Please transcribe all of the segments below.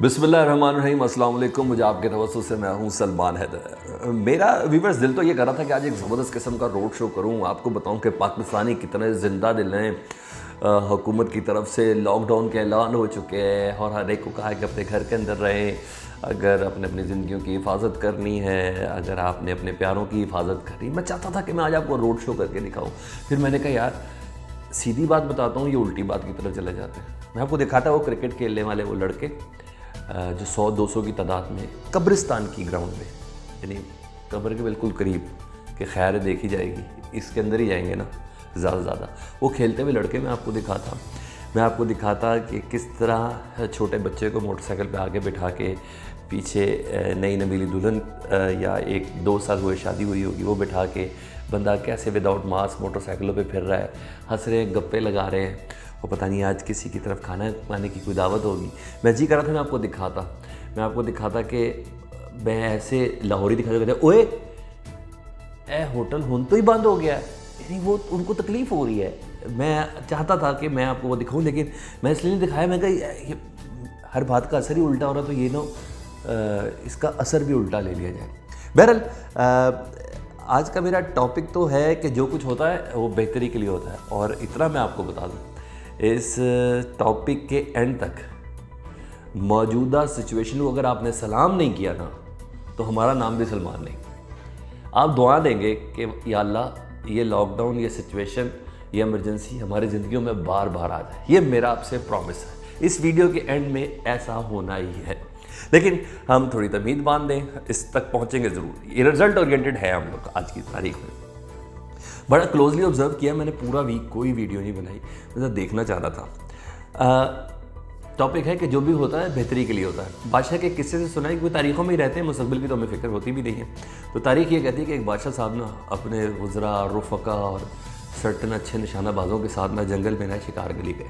बिस्मिल्लाहिर्रहमानिर्रहीम, अस्सलाम वालेकुम। मुझे आपके तवज्जुह से मैं हूँ सलमान हैदर। मेरा व्यूवर्स दिल तो ये कर रहा था कि आज एक ज़बरदस्त किस्म का रोड शो करूँ, आपको बताऊँ कि पाकिस्तानी कितने ज़िंदा दिल हैं। हुकूमत की तरफ से लॉकडाउन के ऐलान हो चुके हैं और हर एक को कहा है कि अपने घर के अंदर रहें। अगर अपने अपनी ज़िंदगियों की हिफाजत करनी है, अगर आपने अपने प्यारों की हिफाजत करनी, मैं चाहता था कि मैं आज आपको रोड शो करके दिखाऊँ। फिर मैंने कहा यार सीधी बात बताता हूँ, ये उल्टी बात की तरफ चले जाते हैं। मैं आपको दिखाता वो क्रिकेट खेलने वाले वो लड़के जो 100-200 की तादाद में कब्रिस्तान की ग्राउंड में, यानी कब्र के बिल्कुल करीब कि खैर देखी जाएगी, इसके अंदर ही जाएंगे ना ज़्यादा से ज़्यादा, वो खेलते हुए लड़के मैं आपको दिखाता कि किस तरह छोटे बच्चे को मोटरसाइकिल पे आगे बिठा के पीछे नई नबीली दुल्हन या 1-2 साल हुए शादी हुई होगी वो बिठा के बंदा कैसे विदाउट मास्क मोटरसाइकिलों पे फिर रहा है, हंस रहे हैं, गप्पे लगा रहे हैं और पता नहीं आज किसी की तरफ खाना खाने की कोई दावत होगी। मैं जी कर रहा था मैं आपको दिखाता कि मैं ऐसे लाहौरी दिखा कहते ओए ए होटल हुन तो ही बंद हो गया है, यानी वो उनको तकलीफ़ हो रही है। मैं चाहता था कि मैं आपको वो दिखाऊं, लेकिन मैं इसलिए नहीं दिखाया, मैं कहा हर बात का असर ही उल्टा हो रहा, तो ये ना इसका असर भी उल्टा ले लिया जाए। बहरहाल आज का मेरा टॉपिक तो है कि जो कुछ होता है वो बेहतरी के लिए होता है, और इतना मैं आपको बता दूं इस टॉपिक के एंड तक मौजूदा सिचुएशन को अगर आपने सलाम नहीं किया ना तो हमारा नाम भी सलमान नहीं। आप दुआ देंगे कि या अल्लाह ये लॉकडाउन, ये सिचुएशन, ये इमरजेंसी हमारी ज़िंदगियों में बार बार आ जाए, ये मेरा आपसे प्रॉमिस है। इस वीडियो के एंड में ऐसा होना ही है, लेकिन हम थोड़ी तमीद बांध दें, इस तक पहुँचेंगे ज़रूर। ये रिजल्ट ओरिएंटेड है हम लोग आज की तारीख में। बड़ा क्लोजली ऑब्जर्व किया मैंने, पूरा वीक कोई वीडियो नहीं बनाई, मैं देखना चाह रहा था। टॉपिक है कि जो भी होता है बेहतरी के लिए होता है। बादशाह के किस्से से सुना है कि वो तारीख़ों में ही रहते हैं, मुस्तक़बिल की तो हमें फ़िक्र होती भी नहीं है। तो तारीख़ ये कहती है कि एक बादशाह साहब ना अपने वज़रा, रुफ़क़ा और सर्टन अच्छे निशानाबाजों के साथ ना जंगल में ना शिकार के लिए गए,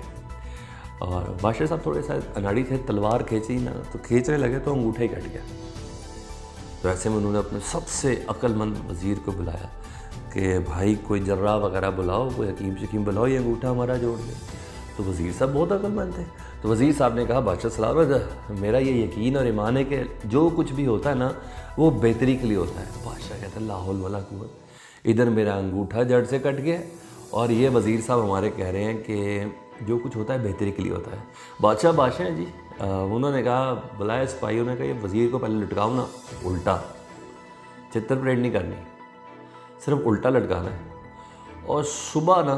और बादशाह साहब थोड़े सा अनाड़ी थे, तलवार खींची ना तो खींचने लगे तो अंगूठा ही कट गया। तो ऐसे में उन्होंने अपने सबसे अक्लमंद वज़ीर को बुलाया कि भाई कोई जर्रा वगैरह बुलाओ, कोई हकीम शकीम बुलाओ, ये अंगूठा हमारा जोड़ दे। तो वज़ीर साहब बहुत अक्लमंद थे। तो वज़ीर साहब ने कहा बादशाह सलाम, मेरा ये यकीन और ईमान है कि जो कुछ भी होता है ना वो बेहतरी के लिए होता है। बादशाह कहता है ला हौल वला कुव्वत, इधर मेरा अंगूठा जड़ से कट गया और ये वज़ीर साहब हमारे कह रहे हैं कि जो कुछ होता है बेहतरी के लिए होता है। बादशाह हैं जी। उन्होंने कहा बुलाया सिपाहियों ने कहा ये वज़ीर को पहले लटकाओ ना, उल्टा, चित्तर परेड नहीं करनी, सिर्फ उल्टा लटकाना है, और सुबह ना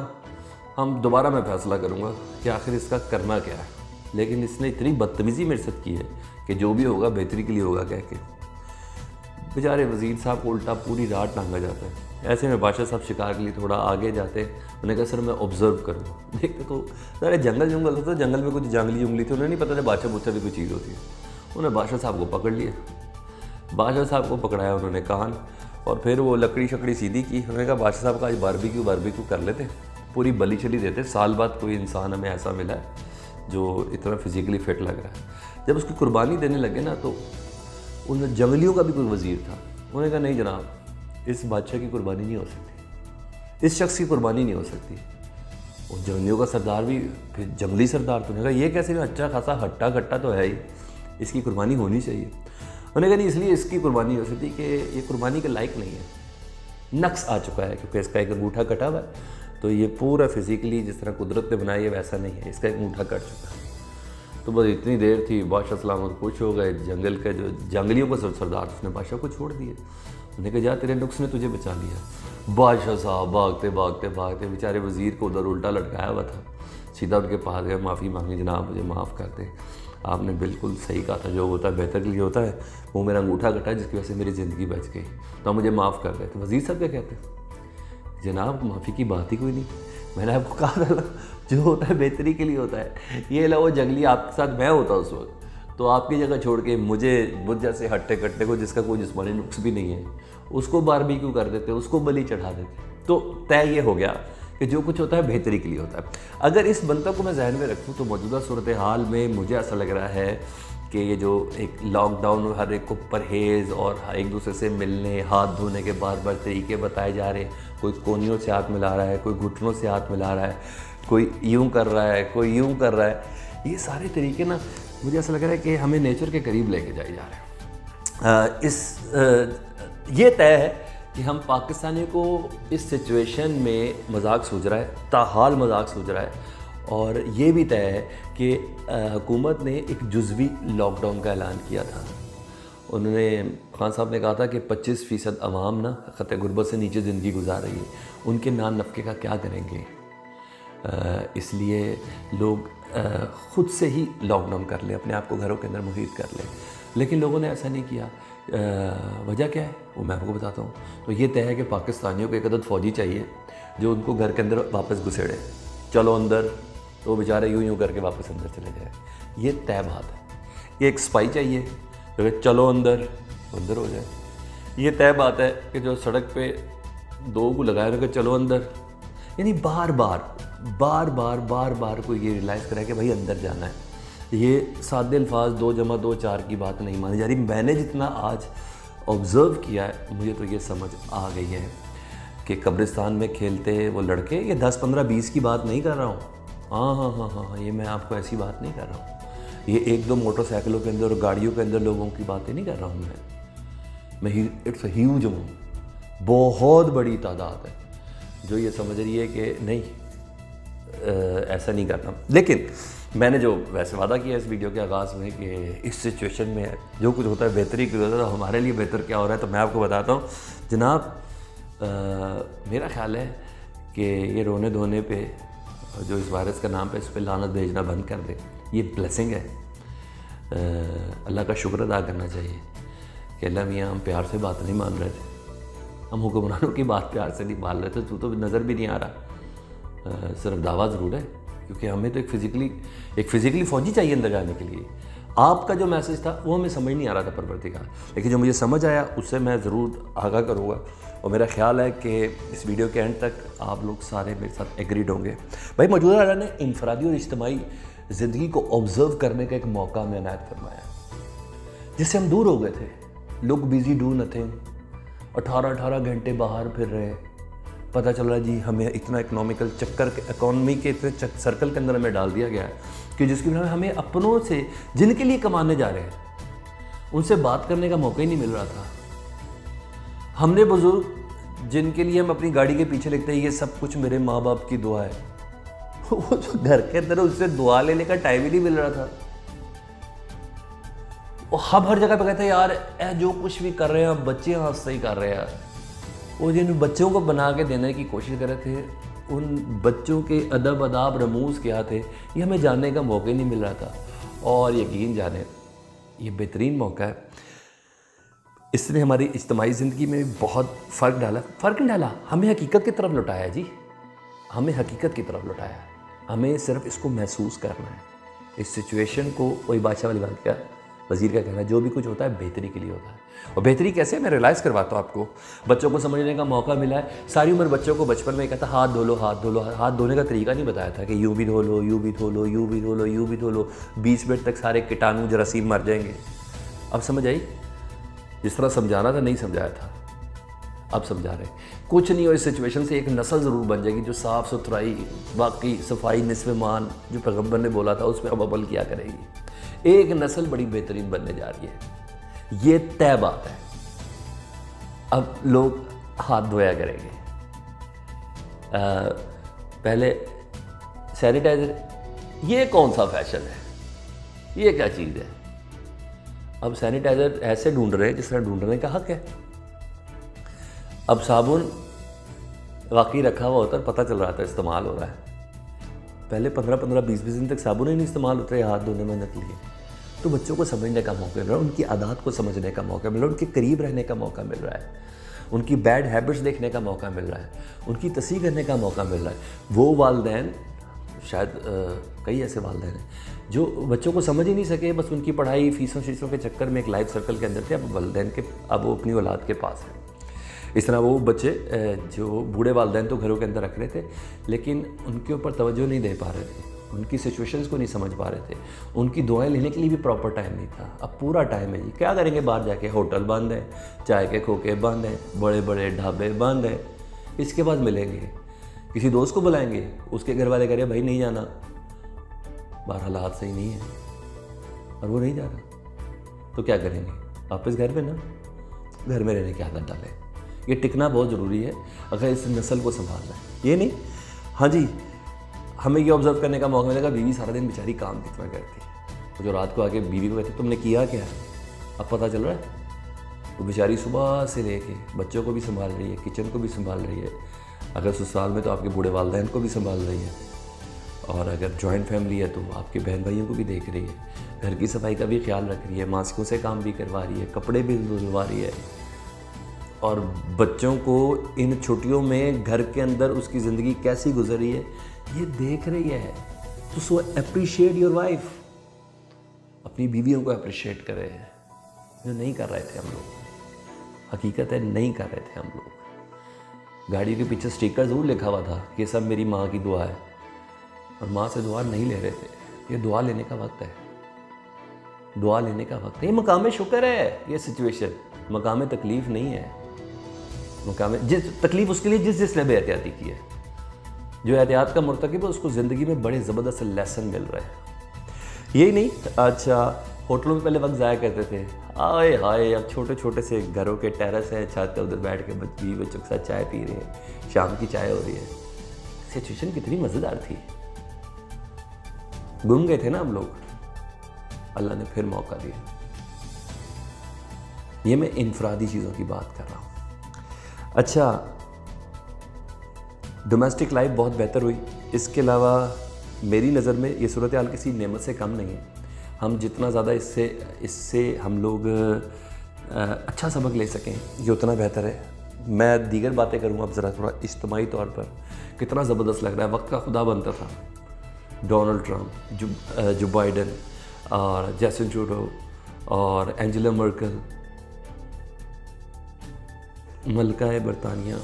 हम दोबारा मैं फ़ैसला करूँगा कि आखिर इसका करना क्या है। लेकिन इसने इतनी बदतमीज़ी मेरे साथ की है कि जो भी होगा बेहतरी के लिए होगा कह के बेचारे वज़ीर साहब को उल्टा पूरी रात टांगा जाता है। ऐसे में बादशाह साहब शिकार के लिए थोड़ा आगे जाते, उन्होंने कहा सर मैं ऑब्ज़र्व करूँ। देखते तो सारे जंगल होता है, जंगल में कुछ जंगली उंगली थी, उन्हें नहीं पता था बादशाह बुदशाह भी कोई चीज़ होती है। उन्होंने बादशाह साहब को पकड़ लिया, बादशाह साहब को पकड़ाया उन्होंने कान, और फिर वो लकड़ी शकड़ी सीधी की। उन्होंने कहा बादशाह साहब का आज बारबेक्यू कर लेते, पूरी बली चली देते। साल बाद कोई इंसान हमें ऐसा मिला है जो इतना फिज़िकली फ़िट लग रहा है। जब उसकी कुर्बानी देने लगे ना तो उन जंगलियों का भी कोई वज़ीर था, उन्होंने कहा नहीं जनाब, इस बादशाह की कुर्बानी नहीं हो सकती, इस शख्स की कुर्बानी नहीं हो सकती। उन जंगलियों का सरदार भी फिर जंगली सरदार, तो उन्होंने कहा ये कैसे, अच्छा खासा हट्टा कट्टा तो है ही, इसकी कुर्बानी होनी चाहिए। उन्होंने कहा नहीं, इसलिए इसकी कुर्बानी हो सकती कि ये कुर्बानी के लायक नहीं है, नक्स आ चुका है, क्योंकि इसका एक अंगूठा कटा हुआ है, तो ये पूरा फिज़िकली जिस तरह कुदरत ने बनाया है वैसा नहीं है, इसका एक अंगूठा कट चुका है। तो बस इतनी देर थी, बादशाह सलामत खुश हो गए। जंगल के जो जंगलियों का सरदार उसने बादशाह को छोड़ दिए। उन्होंने कहा जा तेरे नुक्स ने तुझे बचा लिया। बादशाह साहब भागते बेचारे वज़ीर को उधर उल्टा लटकाया हुआ था, सीधा उनके पास गए, माफ़ी मांगी, जनाब मुझे माफ़ कर दे, आपने बिल्कुल सही कहा था, जो होता है बेहतर के लिए होता है, वो मेरा अंगूठा कटा जिसकी वजह से मेरी ज़िंदगी बच गई, तो आप मुझे माफ़ कर दे। तो वज़ीर साहब क्या कहते हैं, जनाब माफ़ी की बात ही कोई नहीं, मैंने आपको कहा था जो होता है बेहतरी के लिए होता है। ये लो वो जंगली आपके साथ मैं होता उस वक्त, तो आपकी जगह छोड़ के मुझ जैसे हट्टे कट्टे को जिसका कोई जिस्मानी नुक्स भी नहीं है उसको बारबेक्यू कर देते, उसको बलि चढ़ा देते। तो तय ये हो गया कि जो कुछ होता है बेहतरी के लिए होता है। अगर इस मंतव को मैं जहन में रखूँ तो मौजूदा सूरत हाल में मुझे ऐसा लग रहा है कि ये जो एक लॉकडाउन, हर एक को परहेज़ और एक दूसरे से मिलने, हाथ धोने के बार तरीके बताए जा रहे हैं। कोई कोनियों से हाथ मिला रहा है, कोई घुटनों से हाथ मिला रहा है, कोई यूं कर रहा है, कोई यूं कर रहा है। ये सारे तरीके ना मुझे ऐसा लग रहा है कि हमें नेचर के करीब लेके जाए जा रहे हैं। ये तय है कि हम पाकिस्तानियों को इस सिचुएशन में मजाक सूझ रहा है, ताहाल मजाक सूझ रहा है, और ये भी तय है कि हुकूमत ने एक जुज़वी लॉकडाउन का ऐलान किया था। उन्होंने खान साहब ने कहा था कि 25% अवाम ना ख़तरे गुर्बत से नीचे ज़िंदगी गुजार रही है, उनके नान नफ़के का क्या करेंगे। इसलिए लोग ख़ुद से ही लॉकडाउन कर लें, अपने आप को घरों के अंदर मुहित कर लें, लेकिन लोगों ने ऐसा नहीं किया। वजह क्या है वो मैं आपको बताता हूँ। तो ये तय है कि पाकिस्तानियों को एक अदद फ़ौजी चाहिए जो उनको घर के अंदर वापस घुसेड़े, चलो अंदर, तो वो बेचारे यूँ करके वापस अंदर चले जाए। ये तय बात है। एक स्पाई चाहिए जो चलो अंदर हो जाए। ये तय बात है कि जो सड़क पे दो को लगाए रखे चलो अंदर, यानी बार बार को ये रियलाइज़ करा कि भाई अंदर जाना है। ये सादे अल्फाज 2 + 2 4 की बात नहीं मानी जा रही। मैंने जितना आज ऑब्ज़र्व किया है, मुझे तो ये समझ आ गई है कि कब्रिस्तान में खेलते वो लड़के, ये 10 15 20 की बात नहीं कर रहा हूँ। हाँ, ये मैं आपको ऐसी बात नहीं कर रहा हूँ। ये 1-2 मोटरसाइकिलों के अंदर और गाड़ियों के अंदर लोगों की बातें नहीं कर रहा हूँ मैं इट्स ह्यूज अमाउंट, बहुत बड़ी तादाद है जो ये समझ रही है कि नहीं ऐसा नहीं करना। लेकिन मैंने जो वैसे वादा किया इस वीडियो के आगाज़ में कि इस सिचुएशन में जो कुछ होता है बेहतरी की होता है, तो हमारे लिए बेहतर क्या हो रहा है, तो मैं आपको बताता हूँ जनाब। मेरा ख्याल है कि ये रोने धोने पे जो इस वायरस का नाम पे इस पर लानत भेजना बंद कर दे। ये ब्लेसिंग है, अल्लाह का शुक्र अदा करना चाहिए कि अल्लाह मियाँ हम प्यार से बात नहीं मान रहे थे, हम हुक्मरानों की बात प्यार से नहीं मान रहे थे, तू तो नज़र भी नहीं आ रहा। सिर्फ दावा ज़रूर है, क्योंकि हमें तो एक फ़िज़िकली फ़ौजी चाहिए अंदर जाने के लिए। आपका जो मैसेज था वो हमें समझ नहीं आ रहा था परवरदिगार, लेकिन जो मुझे समझ आया उससे मैं ज़रूर आगाह करूँगा। और मेरा ख्याल है कि इस वीडियो के एंड तक आप लोग सारे मेरे साथ एग्रीड होंगे। भाई मौजूदा राजा ने इनफरादी और इज्तिमाई ज़िंदगी को ऑब्ज़र्व करने का एक मौका हमें इनायत फरमाया, जिससे हम दूर हो गए थे। लोग बिज़ी डू नथिंग, 18 घंटे बाहर फिर रहे। पता चल रहा जी हमें इतना इकोनॉमिकल इकॉनमी के इतने सर्कल के अंदर हमें डाल दिया गया है कि जिसकी वजह हमें अपनों से जिनके लिए कमाने जा रहे हैं उनसे बात करने का मौका ही नहीं मिल रहा था। हमने बुजुर्ग जिनके लिए हम अपनी गाड़ी के पीछे लिखते हैं ये सब कुछ मेरे माँ बाप की दुआ है, वो जो घर के अंदर उससे दुआ लेने का टाइम ही नहीं मिल रहा था। वो हम हर जगह पे कहते हैं यार जो कुछ भी कर रहे हैं बच्चे हाथ से ही कर रहे हैं यार। वो जिन बच्चों को बना के देने की कोशिश कर रहे थे, उन बच्चों के अदब अदाब रमूज़ क्या थे ये हमें जानने का मौका ही नहीं मिल रहा था। और यकीन जाने ये बेहतरीन मौका है, इसने हमारी इज्तिमाई ज़िंदगी में बहुत फ़र्क नहीं डाला, हमें हकीकत की तरफ लौटाया जी, हमें हकीकत की तरफ लौटाया। हमें सिर्फ इसको महसूस करना है, इस सिचुएशन को। वही बादशाह वाली बात क्या, वज़ीर का कहना है जो भी कुछ होता है बेहतरी के लिए होता है। और बेहतरी कैसे मैं रियलाइज़ करवाता हूँ आपको। बच्चों को समझने का मौका मिला है। सारी उम्र बच्चों को बचपन में कहता हाथ धो लो। हाथ धोने का तरीका नहीं बताया था कि यूँ भी धो लो, यूँ भी धो लो, यूँ भी धो लो, यूँ भी धो लो। 20 मिनट तक सारे कीटाणु जरासीम मर जाएंगे। अब समझ आई? जिस तरह समझाना था नहीं समझाया था, अब समझा रहे। कुछ नहीं हो, इस सिचुएशन से एक नस्ल ज़रूर बन जाएगी जो साफ़ सुथराई, बाकी सफाई निस्फ़ मान जो पैगम्बर ने बोला था उस पर अब अमल किया करेगी। एक नस्ल बड़ी बेहतरीन बनने जा रही है, ये तय बात है। अब लोग हाथ धोया करेंगे। पहले सैनिटाइज़र, ये कौन सा फैशन है, ये क्या चीज़ है। अब सैनिटाइज़र ऐसे ढूंढ रहे हैं जिस तरह ढूंढने का हक है। अब साबुन वाकई रखा हुआ होता है, पता चल रहा था इस्तेमाल हो रहा है। पहले 15-15, 20-20 दिन तक साबुन ही नहीं इस्तेमाल होते हाथ धोने में नकली। तो बच्चों को समझने का मौका मिल रहा है, उनकी आदत को समझने का मौका मिल रहा है, उनके करीब रहने का मौका मिल रहा है, उनकी बैड हैबिट्स देखने का मौका मिल रहा है, उनकी तस्वीर करने का मौका मिल रहा है। वो वालिदैन, शायद कई ऐसे वालिदैन हैं जो बच्चों को समझ ही नहीं सके, बस उनकी पढ़ाई फीसों के चक्कर में एक लाइफ सर्कल के अंदर थे। अब वालिदैन के, अब वो अपनी औलाद के पास है। इस तरह वो बच्चे जो बूढ़े वालिदैन तो घरों के अंदर रख रहे थे, लेकिन उनके ऊपर तवज्जो नहीं दे पा रहे थे, उनकी सिचुएशंस को नहीं समझ पा रहे थे, उनकी दुआएं लेने के लिए भी प्रॉपर टाइम नहीं था। अब पूरा टाइम है जी, क्या करेंगे, बाहर जाके होटल बंद है, चाय के खोखे बंद हैं, बड़े बड़े ढाबे बंद हैं। इसके बाद मिलेंगे, किसी दोस्त को बुलाएंगे, उसके घर वाले कह रहे भाई नहीं जाना, बाहर हालात सही नहीं है। और वो नहीं जा रहा, तो क्या करेंगे? वापस घर में ना, घर में रहने की आदत डालें। ये टिकना बहुत ज़रूरी है अगर इस नस्ल को संभालना है। ये नहीं, हाँ जी, हमें ये ऑब्जर्व करने का मौका मिलेगा बीवी सारा दिन बेचारी काम कितना करती है, तो जो रात को आके बीवी को कहते तुमने किया क्या, अब पता चल रहा है। वो बेचारी सुबह से लेके बच्चों को भी संभाल रही है, किचन को भी संभाल रही है, अगर ससुराल में तो आपके बूढ़े वालिदैन को भी संभाल रही है, और अगर जॉइंट फैमिली है तो आपके बहन भाइयों को भी देख रही है, घर की सफाई का भी ख्याल रख रही है, मास्कों से काम भी करवा रही है, कपड़े भी धुलवा रही है, और बच्चों को इन छुट्टियों में घर के अंदर उसकी ज़िंदगी कैसी गुजर रही है ये देख रही है। तो सो अप्रिशिएट योर वाइफ, अपनी बीवियों को अप्रिशिएट करें, जो नहीं कर रहे थे हम लोग। हकीकत है नहीं कर रहे थे हम लोग। गाड़ी के पीछे स्टिकर ज़रूर लिखा हुआ था कि सब मेरी माँ की दुआ है, और माँ से दुआ नहीं ले रहे थे। ये दुआ लेने का वक्त है, दुआ लेने का वक्त है। ये मकाम शुक्र है, ये सिचुएशन मकाम तकलीफ़ नहीं है। मकाम जिस तकलीफ़ उसके लिए जिसने बेहतियाती की है, जो एहतियात का मुर्तकिब है उसको ज़िंदगी में बड़े ज़बरदस्त लेसन मिल रहे हैं। यही नहीं, अच्छा होटलों में पहले वक्त ज़ाया करते थे, आए हाय अब छोटे छोटे से घरों के टेरेस है, छत है, उधर बैठ के बीवी बच्चों के साथ चाय पी रहे हैं, शाम की चाय हो रही है। सिचुएशन कितनी मज़ेदार थी। गुम गए थे ना हम लोग, अल्लाह ने फिर मौका दिया। ये मैं इनफरादी चीज़ों की बात कर रहा हूँ। अच्छा, डोमेस्टिक लाइफ बहुत बेहतर हुई। इसके अलावा मेरी नज़र में ये सूरत हाल किसी नेमत से कम नहीं है। हम जितना ज़्यादा इससे हम लोग अच्छा सबक ले सकें ये उतना बेहतर है। मैं दीगर बातें करूँगा अब ज़रा थोड़ा इज्तिमाई तौर पर। कितना ज़बरदस्त लग रहा है, वक्त का खुदा बनता था। डोनाल्ड ट्रंप, जो बाइडन और जैसन ट्रूडो और एंजेला मर्केल, मलका बरतानिया,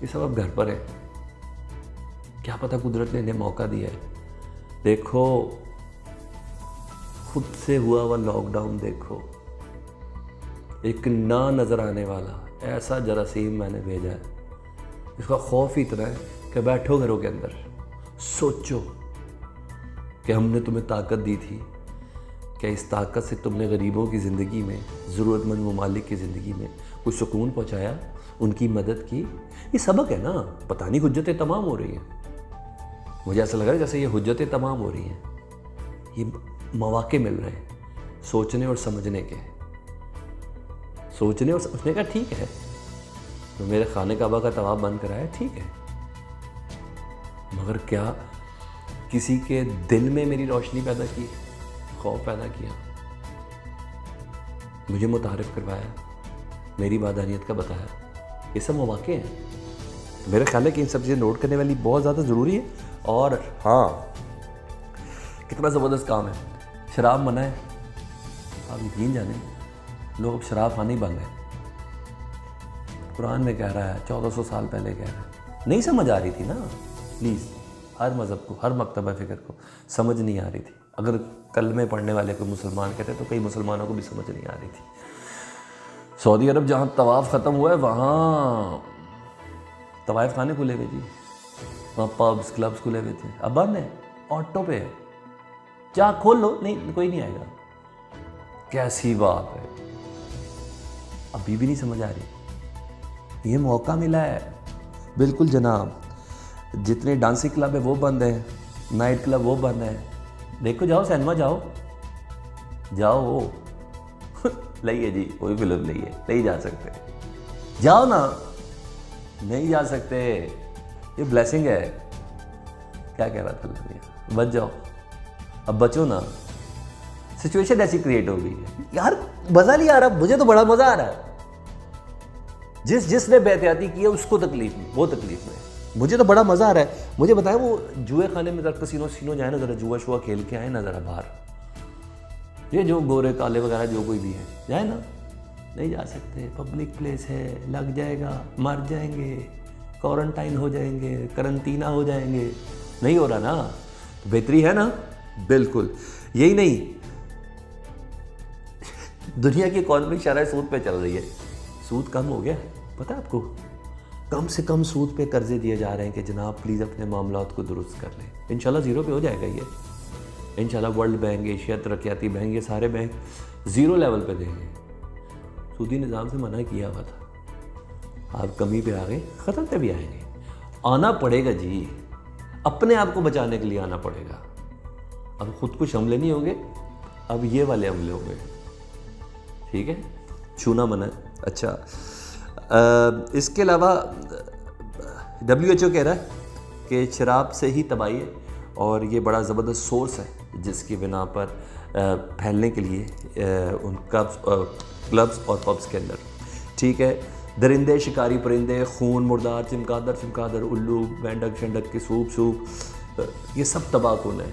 ये सब अब घर पर है। क्या पता कुदरत ने इन्हें मौका दिया है। देखो खुद से हुआ हुआ लॉकडाउन, देखो एक ना नज़र आने वाला ऐसा जरासीम मैंने भेजा है, इसका खौफ ही इतना है कि बैठो घरों के अंदर, सोचो कि हमने तुम्हें ताकत दी थी, क्या इस ताकत से तुमने गरीबों की ज़िंदगी में, ज़रूरतमंद ममालिक की ज़िंदगी में कुछ सुकून पहुँचाया, उनकी मदद की। ये सबक है ना। पता नहीं हुज्जतें तमाम हो रही हैं, मुझे ऐसा लग रहा है जैसे ये हुज्जतें तमाम हो रही हैं, ये मौके मिल रहे हैं सोचने और समझने के। सोचने और समझने का ठीक है, तो मेरे खाने काबा का तवाफ बंद कराया ठीक है, मगर क्या किसी के दिल में मेरी रोशनी पैदा की, खौफ पैदा किया, मुझे मुतारिफ करवाया, मेरी वादानियत का बताया। ये सब मौके हैं। तो मेरा ख्याल है कि इन सब चीज़ें नोट करने वाली बहुत ज़्यादा ज़रूरी है। और हाँ, कितना ज़बरदस्त काम है। शराब मना है, आप यकीन जाने लोग शराब खाने ही बंद है। कुरान में कह रहा है, 1400 साल पहले कह रहा है। नहीं समझ आ रही थी ना, प्लीज़ हर मज़हब को, हर मकतबा फ़िक्र को समझ नहीं आ रही थी। अगर कलमे पढ़ने वाले को मुसलमान कहते तो कई मुसलमानों को भी समझ नहीं आ रही थी। सऊदी अरब जहाँ तवाफ़ ख़त्म हुआ है वहाँ तवाफ़ खाने खुले हुए जी, वहाँ पब्स क्लब्स खुले हुए थे, अब बंद है, ऑटो पे है, जा खोल लो, नहीं कोई नहीं आएगा। कैसी बात है, अभी भी नहीं समझ आ रही। ये मौका मिला है, बिल्कुल जनाब। जितने डांसिंग क्लब है वो बंद है, नाइट क्लब वो बंद है। देखो जाओ सिनेमा जाओ, जाओ लइए जी, कोई फिल्म लइए, नहीं जा सकते, जाओ ना, नहीं जा सकते, ये ब्लेसिंग है। क्या कह रहा था भैया, बच जाओ, अब बचो ना। सिचुएशन ऐसी क्रिएट हो गई है यार, मज़ा नहीं आ रहा, मुझे तो बड़ा मज़ा आ रहा है। जिसने बेहतियाती की है उसको तकलीफ में, वो तकलीफ में, मुझे तो बड़ा मज़ा आ रहा है। मुझे बताया वो जुए खाने में ज़रा कसीनो जाए ना, ज़रा जुआ शुआ खेल के आए ना ज़रा बाहर। ये जो गोरे काले वगैरह जो कोई भी है जाए ना, नहीं जा सकते, पब्लिक प्लेस है, लग जाएगा, मर जाएंगे, क्वारंटाइन हो जाएंगे, करंटीना हो जाएंगे। नहीं हो रहा ना, तो बेहतरी है ना, बिल्कुल। यही नहीं, दुनिया की इकॉनमी शरह सूद पे चल रही है, सूद कम हो गया, पता है आपको? कम से कम सूद पे कर्जे दिए जा रहे हैं कि जनाब प्लीज़ अपने मामलात को दुरुस्त कर लें, इंशाल्लाह ज़ीरो पे हो जाएगा ये। इंशाल्लाह वर्ल्ड बैंक, एशिया तरक्याती बैंक, ये सारे बैंक ज़ीरो लेवल पे देंगे। सूदी निज़ाम से मना किया हुआ था। आप कमी पे आ गए, ख़त्म पे भी आएंगे। आना पड़ेगा जी, अपने आप को बचाने के लिए आना पड़ेगा। अब खुद कुछ हमले नहीं होंगे, अब ये वाले हमले होंगे, ठीक है। छूना मना है। अच्छा, इसके अलावा WHO कह रहा है कि शराब से ही तबाही है और ये बड़ा ज़बरदस्त सोर्स है जिसकी बिना पर फैलने के लिए उन क्लब्स और पब्स के अंदर, ठीक है। दरिंदे, शिकारी परिंदे, खून, मुर्दार, चमगादड़, उल्लू, मेंढक शंडक के सूप, ये सब तबाहकुन है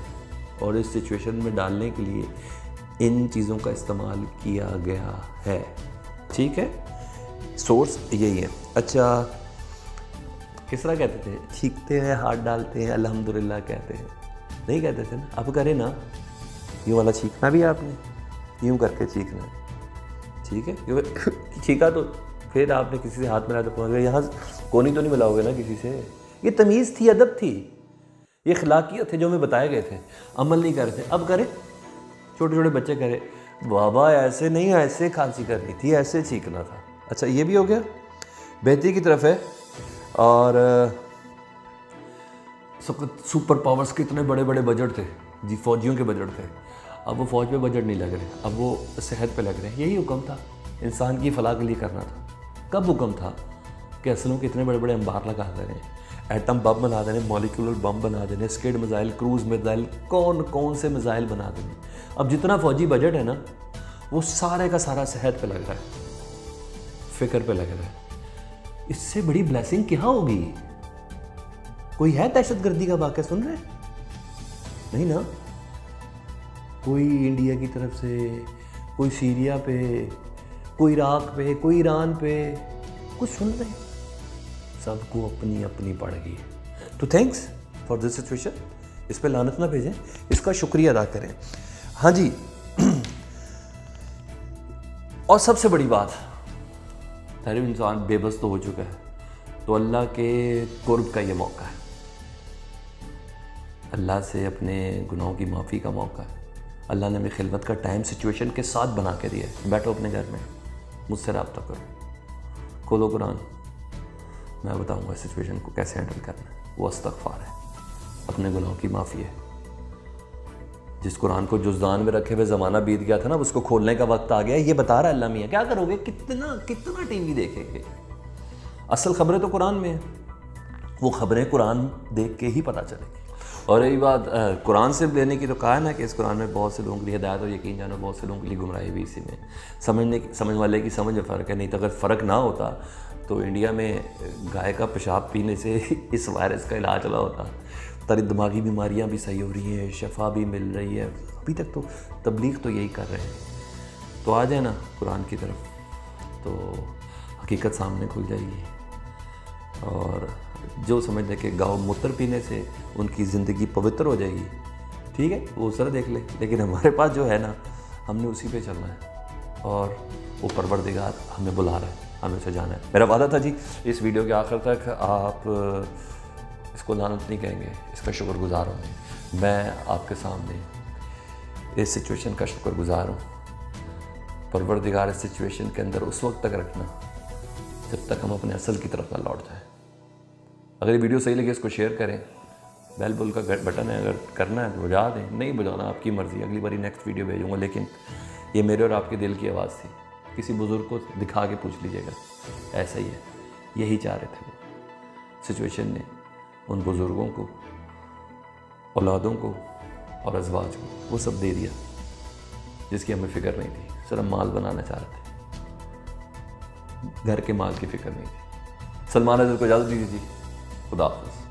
और इस सिचुएशन में डालने के लिए इन चीज़ों का इस्तेमाल किया गया है, ठीक है। सोर्स यही है। अच्छा, किस तरह कहते थे? छींकते हैं, हाथ डालते हैं, अल्हम्दुलिल्लाह कहते हैं, नहीं कहते थे ना? अब करें ना, यूँ वाला छींकना भी आपने, यूँ करके छींकना, ठीक है। छींका तो फिर आपने किसी से हाथ मिलाया तो पहुँच गए, यहाँ कोनी तो नहीं मिलाओगे ना किसी से। ये तमीज़ थी, अदब थी, ये अखलाकियत थे जो हमें बताए गए थे, अमल नहीं कर रहे थे। अब करें, छोटे छोटे बच्चे करें, बाबा ऐसे नहीं, ऐसे खांसी करनी थी, ऐसे छींकना था। अच्छा, ये भी हो गया, बेहतरी की तरफ है। और सुपर पावर्स के इतने बड़े बड़े बजट थे जी, फौजियों के बजट थे, अब वो फ़ौज पे बजट नहीं लग रहे, अब वो सेहत पे लग रहे हैं। यही हुक्म था, इंसान की फलाह के लिए करना था। कब हुक्म था कि असलों के इतने बड़े बड़े अंबार लगा देने, एटम बम बना देने, मॉलिक्यूलर बम बना देने, स्किड मिज़ाइल, क्रूज़ मिज़ाइल, कौन कौन से मिज़ाइल बना देने। अब जितना फ़ौजी बजट है ना, वो सारे का सारा सेहत पे लग रहा है, फ़िक्र पे लग रहा है। इससे बड़ी ब्लेसिंग क्या होगी? कोई है दहशतगर्दी का वाक़या सुन रहे? नहीं ना? कोई इंडिया की तरफ से, कोई सीरिया पे, कोई इराक पे, कोई ईरान पे, कुछ सुन रहे? सबको अपनी अपनी पड़ गई। तो थैंक्स फॉर दिस सिचुएशन। इस पे लानत ना भेजें, इसका शुक्रिया अदा करें। हाँ जी। और सबसे बड़ी बात, तारीफ इंसान बेबस तो हो चुका है, तो अल्लाह के कुर्ब का ये मौका है, अल्लाह से अपने गुनाहों की माफ़ी का मौका है। अल्लाह ने हमें खिलवत का टाइम सिचुएशन के साथ बना के दिया है। बैठो अपने घर में, मुझसे रब्ता करो, खोलो कुरान, मैं बताऊंगा सिचुएशन को कैसे हैंडल करना है। वो इस्तग़फ़ार है, अपने गुनाहों की माफ़ी है। जिस कुरान को जुज़दान में रखे हुए ज़माना बीत गया था ना, उसको खोलने का वक्त आ गया। ये बता रहा है अल्लाह मियाँ, क्या करोगे? कितना कितना टीवी देखेंगे? असल खबरें तो कुरान में है, वो खबरें कुरान देख के ही पता चलेगी। और रही बात कुरान से लेने की, तो कहा है ना कि इस कुरान में बहुत से लोगों के लिए हिदायत और यकीन जानो, बहुत से लोगों के लिए गुमराही भी इसी में। समझ वाले की समझ में फ़र्क है, नहीं तो अगर फ़र्क ना होता तो इंडिया में गाय का पेशाब पीने से इस वायरस का इलाज चला होता। तारी दिमागी बीमारियां भी सही हो रही हैं, शफा भी मिल रही है। अभी तक तो तबलीग तो यही कर रहे हैं। तो आ जाए ना कुरान की तरफ, तो हकीकत सामने खुल जाएगी। और जो समझ ले कि गाँव मूत्र पीने से उनकी ज़िंदगी पवित्र हो जाएगी, ठीक है, वो सर देख ले। लेकिन हमारे पास जो है ना, हमने उसी पे चलना है और वो परवरदिगार हमें बुला रहा है, हमें उसे जाना है। मेरा वादा था जी, इस वीडियो के आखिर तक आप इसको लानत नहीं कहेंगे, इसका शुक्रगुजार होंगे। मैं आपके सामने इस सिचुएशन का शुक्रगुजार हूँ। परवरदिगार इस सिचुएशन के अंदर उस वक्त तक रखना जब तक हम अपने असल की तरफ ना लौट जाएं। अगर ये वीडियो सही लगे इसको शेयर करें, बेल बुल का बटन है, अगर करना है तो बजा दें, नहीं बजाना आपकी मर्ज़ी। अगली बारी नेक्स्ट वीडियो भेजूँगा। लेकिन ये मेरे और आपके दिल की आवाज़ थी। किसी बुज़ुर्ग को दिखा के पूछ लीजिएगा, ऐसा ही है, यही चाह रहे थे वो। सिचुएशन ने उन बुज़ुर्गों को, औलादों को और अज़वाज को वो सब दे दिया जिसकी हमें फ़िक्र नहीं थी। सिर्फ माल बनाना चाह रहे थे, घर के माल की फ़िक्र नहीं थी। सलमान अज़हर को इजाज़त दीजिए जी, खुदा हाफ़िज़।